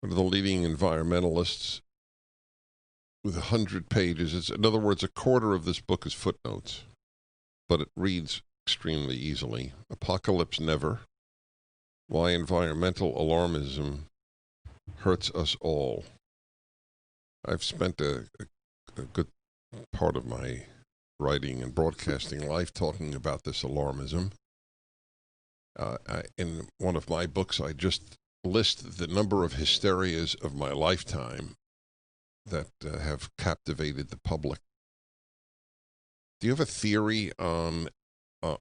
one of the leading environmentalists with 100 pages. It's, in other words, a quarter of this book is footnotes, but it reads extremely easily. Apocalypse Never: Why Environmental Alarmism Hurts Us All. I've spent a good part of my writing and broadcasting life talking about this alarmism. In one of my books, I just list the number of hysterias of my lifetime that have captivated the public. Do you have a theory on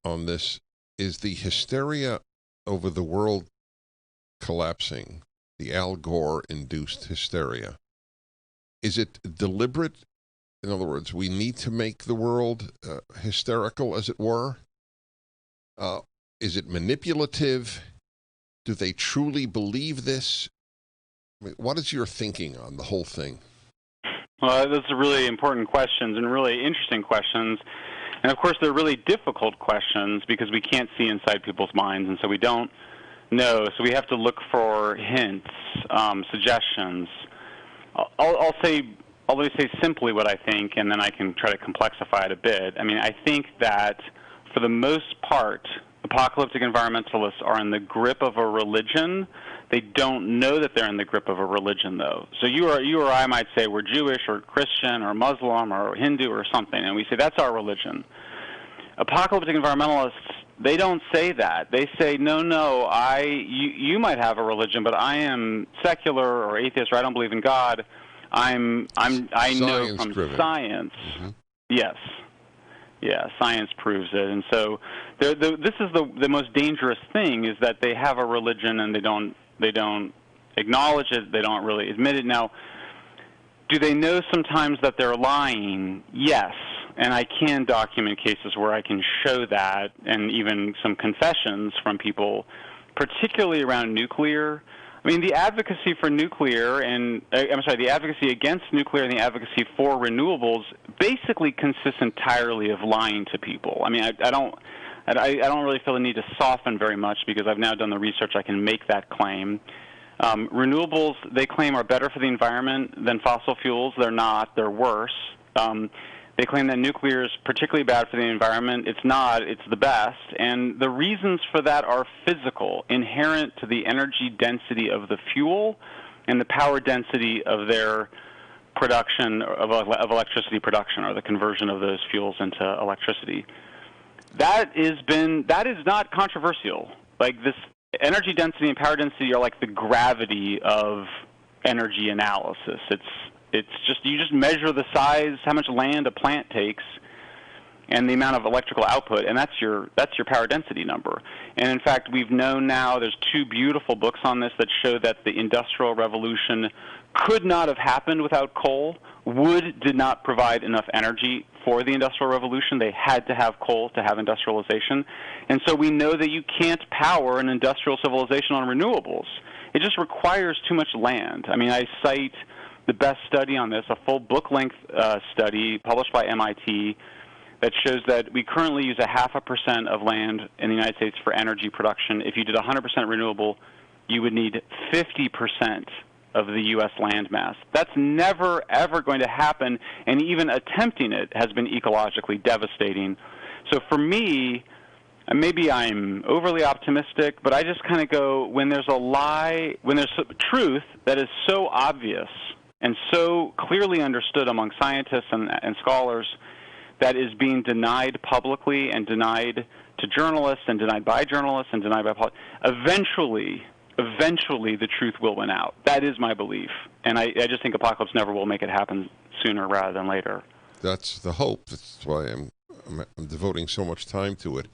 this? Is the hysteria over the world collapsing, the Al Gore-induced hysteria, is it deliberate? In other words, we need to make the world hysterical, as it were? Is it manipulative? Do they truly believe this? I mean, what is your thinking on the whole thing? Well, those are really important questions and really interesting questions. And, of course, they're really difficult questions because we can't see inside people's minds, and so we don't know. So we have to look for hints, suggestions. I'll let me say simply what I think, and then I can try to complexify it a bit. I mean, I think that for the most part, apocalyptic environmentalists are in the grip of a religion. They don't know that they're in the grip of a religion, though. So you or I might say we're Jewish or Christian or Muslim or Hindu or something, and we say that's our religion. Apocalyptic environmentalists, they don't say that. They say, no, you might have a religion, but I am secular or atheist, or I don't believe in God. I know from science. Mm-hmm. Yes. Yeah, science proves it. And so this is the most dangerous thing, is that they have a religion and they don't acknowledge it, they don't really admit it. Now, do they know sometimes that they're lying? Yes. And I can document cases where I can show that, and even some confessions from people, particularly around nuclear. I mean, the advocacy for nuclear the advocacy against nuclear and the advocacy for renewables basically consists entirely of lying to people. I mean, I don't really feel the need to soften very much because I've now done the research. I can make that claim. Renewables, they claim, are better for the environment than fossil fuels. They're not. They're worse. They claim that nuclear is particularly bad for the environment. It's not. It's the best. And the reasons for that are physical, inherent to the energy density of the fuel and the power density of their production of electricity production, or the conversion of those fuels into electricity. That is not controversial. Like, this energy density and power density are like the gravity of energy analysis. It's just, you just measure the size, how much land a plant takes, and the amount of electrical output, and that's your power density number. And in fact, we've known now, there's two beautiful books on this that show that the Industrial Revolution could not have happened without coal. Wood did not provide enough energy for the Industrial Revolution. They had to have coal to have industrialization. And so we know that you can't power an industrial civilization on renewables. It just requires too much land. I mean, I cite the best study on this, a full book-length study published by MIT that shows that we currently use 0.5% of land in the United States for energy production. If you did 100% renewable, you would need 50% of the U.S. land mass. That's never, ever going to happen, and even attempting it has been ecologically devastating. So for me, maybe I'm overly optimistic, but I just kind of go, when there's a lie, when there's truth that is so obvious and so clearly understood among scientists and scholars, that is being denied publicly and denied to journalists and denied by journalists and denied by eventually the truth will win out. That is my belief. And I just think Apocalypse Never will make it happen sooner rather than later. That's the hope. That's why I'm devoting so much time to it.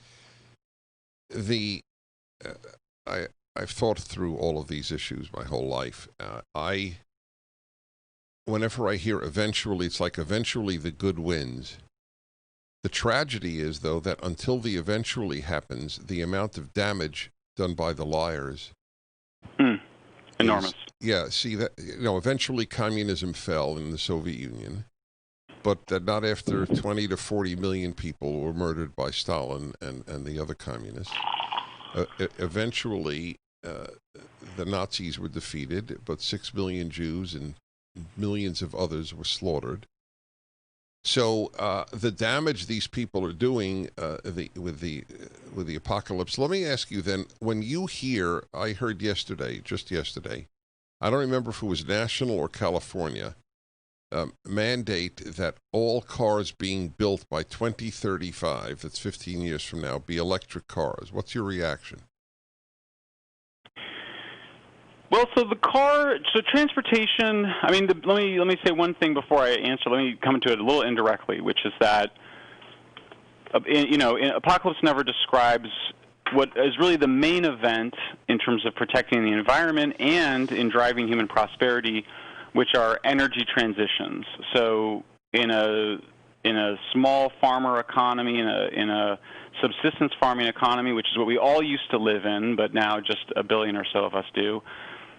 I've thought through all of these issues my whole life. Whenever I hear eventually, it's like eventually the good wins. The tragedy is, though, that until the eventually happens, the amount of damage done by the liars enormous. See that, eventually communism fell in the Soviet Union, but not after 20 to 40 million people were murdered by Stalin and the other communists. Eventually, the Nazis were defeated, but 6 million Jews and millions of others were slaughtered. So the damage these people are doing with the apocalypse. Let me ask you then: when you hear, I heard just yesterday, I don't remember if it was national or California, mandate that all cars being built by 2035, that's 15 years from now, be electric cars. What's your reaction? Well, so transportation. I mean, let me say one thing before I answer. Let me come to it a little indirectly, which is that Apocalypse never describes what is really the main event in terms of protecting the environment and in driving human prosperity, which are energy transitions. So in a small farmer economy, in a subsistence farming economy, which is what we all used to live in, but now just a billion or so of us do.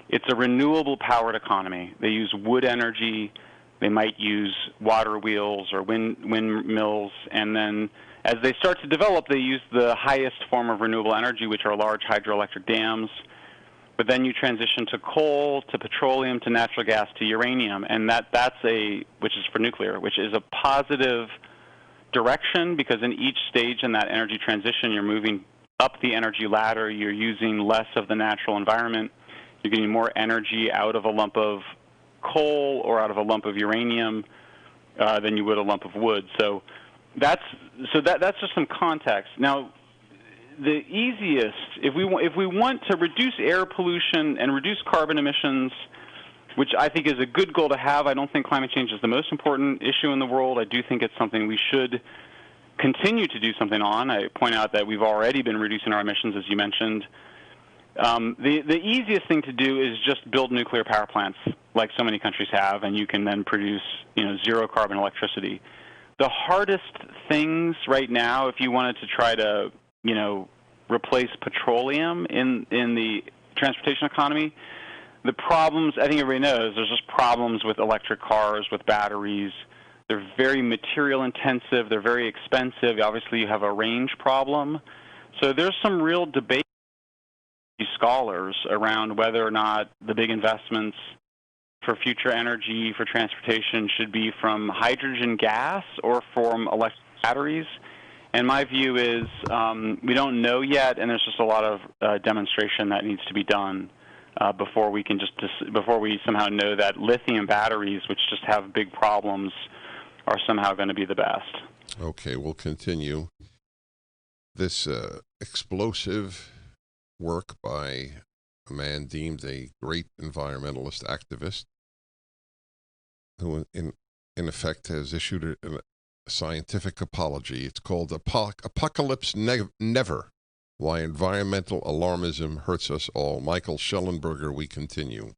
It's a renewable powered economy. They use wood energy. They might use water wheels or windmills. And then as they start to develop, they use the highest form of renewable energy, which are large hydroelectric dams. But then you transition to coal, to petroleum, to natural gas, to uranium. And which is for nuclear, which is a positive direction, because in each stage in that energy transition, you're moving up the energy ladder. You're using less of the natural environment. You're getting more energy out of a lump of coal or out of a lump of uranium than you would a lump of wood. So that's just some context. Now, the easiest, if we want to reduce air pollution and reduce carbon emissions, which I think is a good goal to have. I don't think climate change is the most important issue in the world. I do think it's something we should continue to do something on. I point out that we've already been reducing our emissions, as you mentioned. The easiest thing to do is just build nuclear power plants, like so many countries have, and you can then produce zero carbon electricity. The hardest things right now, if you wanted to try to replace petroleum in the transportation economy, the problems, I think everybody knows, there's just problems with electric cars, with batteries. They're very material intensive. They're very expensive. Obviously, you have a range problem. So there's some real debate with scholars around whether or not the big investments for future energy, for transportation, should be from hydrogen gas or from electric batteries. And my view is we don't know yet, and there's just a lot of demonstration that needs to be done before we somehow know that lithium batteries, which just have big problems, are somehow going to be the best. Okay, we'll continue. This explosive work by a man deemed a great environmentalist activist, who in effect has issued a scientific apology. It's called Apocalypse Never: Why Environmental Alarmism Hurts Us All. Michael Schellenberger, we continue.